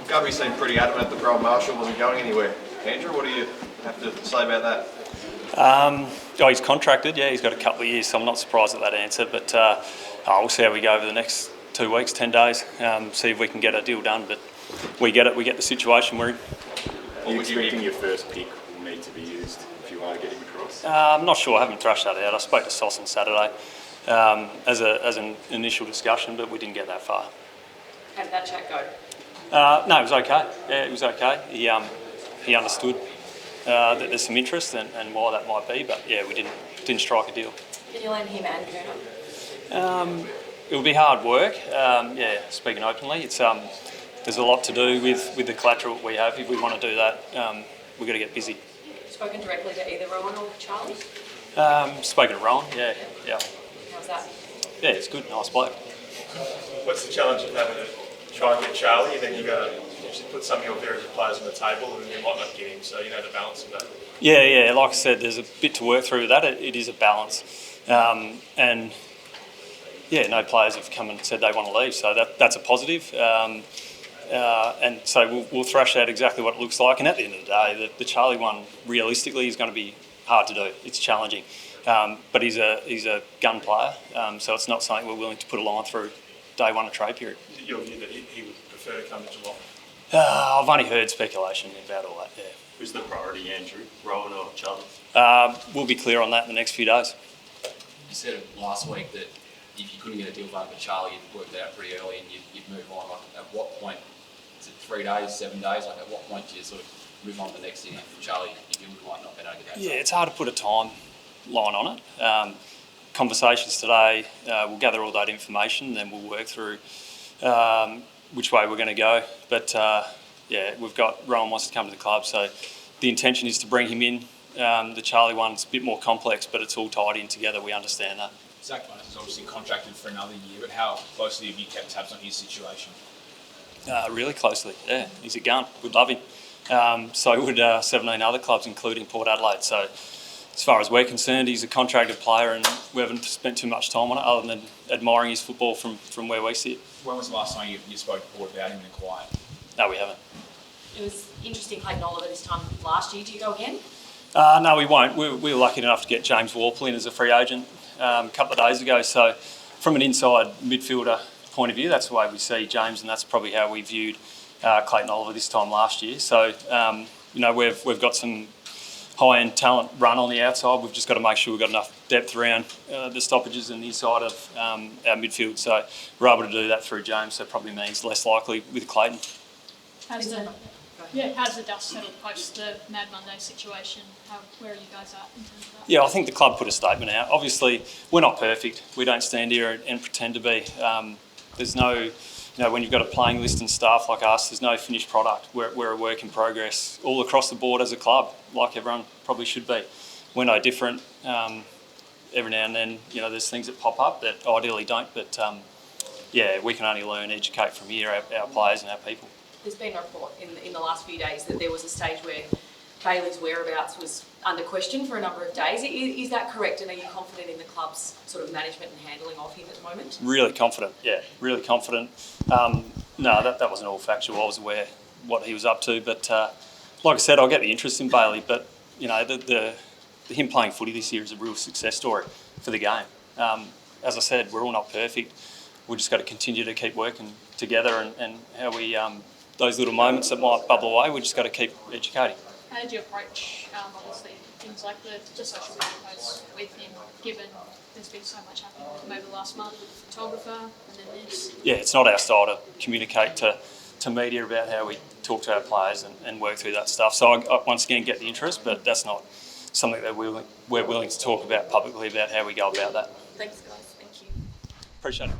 Gubby seemed pretty adamant that Rowan Marshall wasn't going anywhere. Andrew, what do you have to say about that? He's contracted, yeah, he's got a couple of years, so I'm not surprised at that answer, but we'll see how we go over the next 2 weeks, 10 days, see if we can get a deal done, but we get the situation we're in. Are you expecting your first pick will need to be used if you are to get him across? I'm not sure, I haven't thrashed that out. I spoke to Sauce on Saturday as an initial discussion, but we didn't get that far. How did that chat go? No, it was okay. Yeah, it was okay. He understood that there's some interest and why that might be, but yeah, we didn't strike a deal. Can you land him and Kerner? It will be hard work. Speaking openly, it's there's a lot to do with the collateral we have. If we want to do that, we've got to get busy. Spoken directly to either Rowan or Charlie? Spoken to Rowan, yeah. How's that? Yeah, it's good, nice bloke. What's the challenge of having to try and get Charlie, and then you've got to put some of your very good players on the table, and you might not get him, so you know the balance of that. Yeah, like I said, there's a bit to work through with that. It is a balance. And no players have come and said they want to leave, so that's a positive. And so we'll thrash out exactly what it looks like. And at the end of the day, the Charlie one realistically is going to be hard to do. It's challenging, but he's a gun player, so it's not something we're willing to put a line through day one of trade period. Is it your view that he would prefer to come to Geelong? I've only heard speculation about all that. Yeah. Who's the priority, Andrew? Rowan or Charlie? We'll be clear on that in the next few days. You said last week that if you couldn't get a deal done with Charlie, you'd work that out pretty early and you'd move on. Like, at what point, is it 3 days, 7 days? Like, at what point do you sort of move on to the next thing if Charlie, if you might not be able to get that? Yeah, it's hard to put a timeline on it. Conversations today, we'll gather all that information, then we'll work through which way we're going to go. But we've got Rowan wants to come to the club, so the intention is to bring him in. The Charlie one's a bit more complex, but it's all tied in together. We understand that. Zach Bonus is obviously contracted for another year, but how closely have you kept tabs on his situation? Really closely, yeah. He's a gun. We'd love him. So would 17 other clubs, including Port Adelaide. So as far as we're concerned, he's a contracted player and we haven't spent too much time on it other than admiring his football from where we sit. When was the last time you spoke to Port about him in quiet? No, we haven't. It was interesting Clayton Oliver this time last year. Do you go again? No, we won't. We were lucky enough to get James Warple in as a free agent a couple of days ago. So from an inside midfielder point of view, that's the way we see James, and that's probably how we viewed Clayton Oliver this time last year. So, we've got some high-end talent run on the outside. We've just got to make sure we've got enough depth around the stoppages and the inside of our midfield. So we're able to do that through James, so it probably means less likely with Clayton. How does the dust settle post the Mad Monday situation? Where are you guys at in terms of that? Yeah, I think the club put a statement out. Obviously, we're not perfect. We don't stand here and pretend to be. There's no, when you've got a playing list and staff like us, there's no finished product. We're a work in progress all across the board as a club, like everyone probably should be. We're no different. Every now and then, there's things that pop up that ideally don't, but we can only learn, educate from here, our players and our people. There's been a report in the last few days that there was a stage where Bailey's whereabouts was under question for a number of days. Is that correct? And are you confident in the club's sort of management and handling of him at the moment? Really confident, yeah. Really confident. No, that wasn't all factual. I was aware what he was up to. But like I said, I'll get the interest in Bailey. But, him playing footy this year is a real success story for the game. As I said, we're all not perfect. We've just got to continue to keep working together and how we... those little moments that might bubble away, we've just got to keep educating. How did you approach, obviously, things like the social media posts with him, given there's been so much happening with him over the last month with the photographer and then this? Yeah, it's not our style to communicate to media about how we talk to our players and work through that stuff. So I once again get the interest, but that's not something that we're willing to talk about publicly about how we go about that. Thanks, guys. Thank you. Appreciate it.